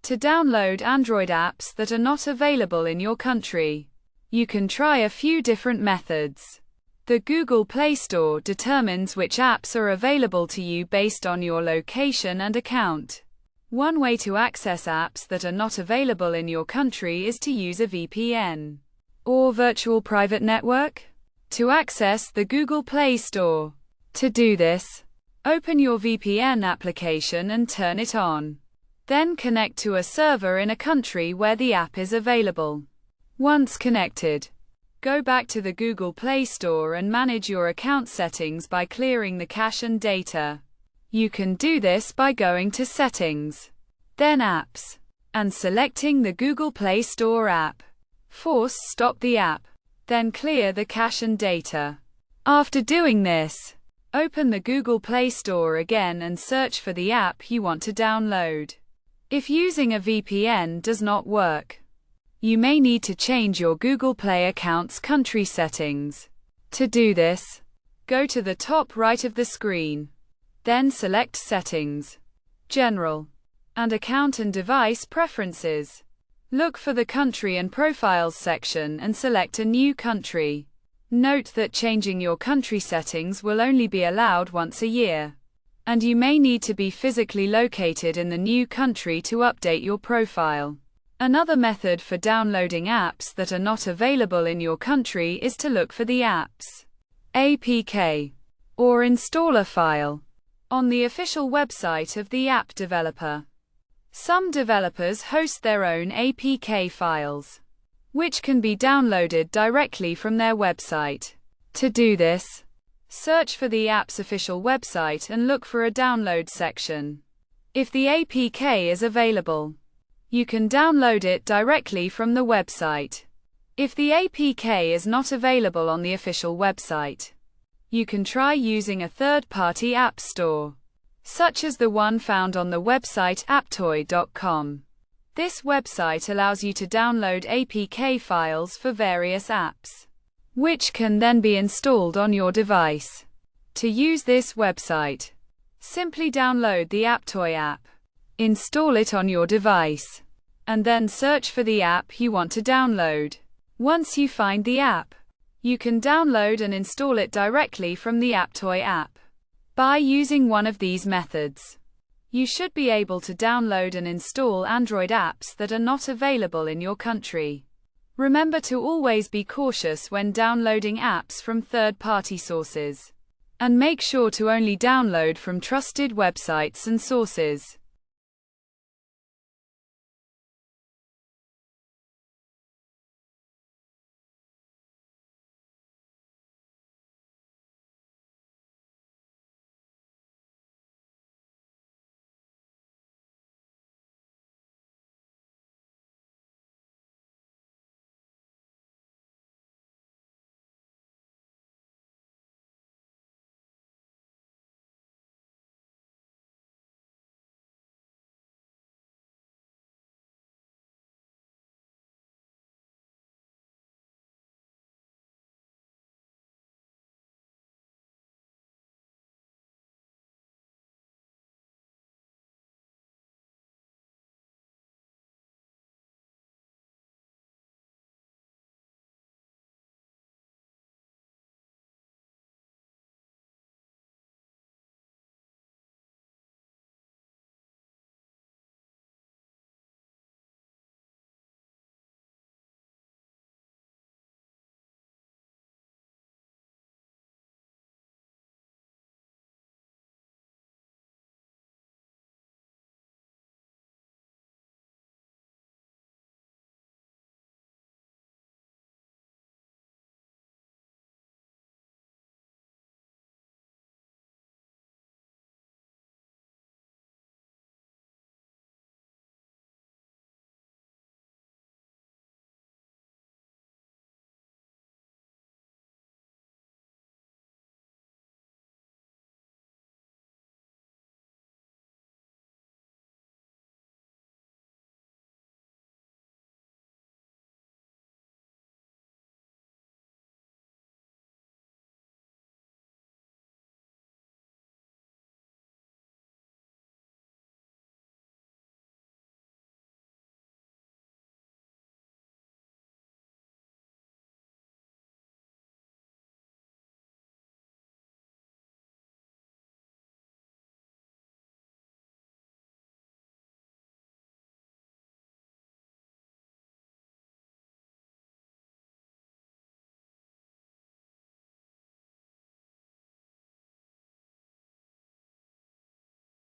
To download Android apps that are not available in your country, you can try a few different methods. The Google Play Store determines which apps are available to you based on your location and account. One way to access apps that are not available in your country is to use a VPN or virtual private network to access the Google Play Store. To do this, open your VPN application and turn it on. Then connect to a server in a country where the app is available. Once connected, go back to the Google Play Store and manage your account settings by clearing the cache and data. You can do this by going to Settings, then Apps, and selecting the Google Play Store app. Force stop the app, then clear the cache and data. After doing this, open the Google Play Store again and search for the app you want to download. If using a VPN does not work, you may need to change your Google Play account's country settings. To do this, go to the top right of the screen. Then select Settings, General, and Account and Device Preferences. Look for the Country and Profiles section and select a new country. Note that changing your country settings will only be allowed once a year, and you may need to be physically located in the new country to update your profile. Another method for downloading apps that are not available in your country is to look for the app's APK or installer file on the official website of the app developer. Some developers host their own APK files, which can be downloaded directly from their website. To do this, search for the app's official website and look for a download section. If the APK is available, you can download it directly from the website. If the APK is not available on the official website, you can try using a third-party app store, such as the one found on the website apptoy.com. This website allows you to download APK files for various apps, which can then be installed on your device. To use this website, simply download the Apptoy app, install it on your device, and then search for the app you want to download. Once you find the app, you can download and install it directly from the Apptoy app. By using one of these methods, you should be able to download and install Android apps that are not available in your country. Remember to always be cautious when downloading apps from third-party sources, and make sure to only download from trusted websites and sources.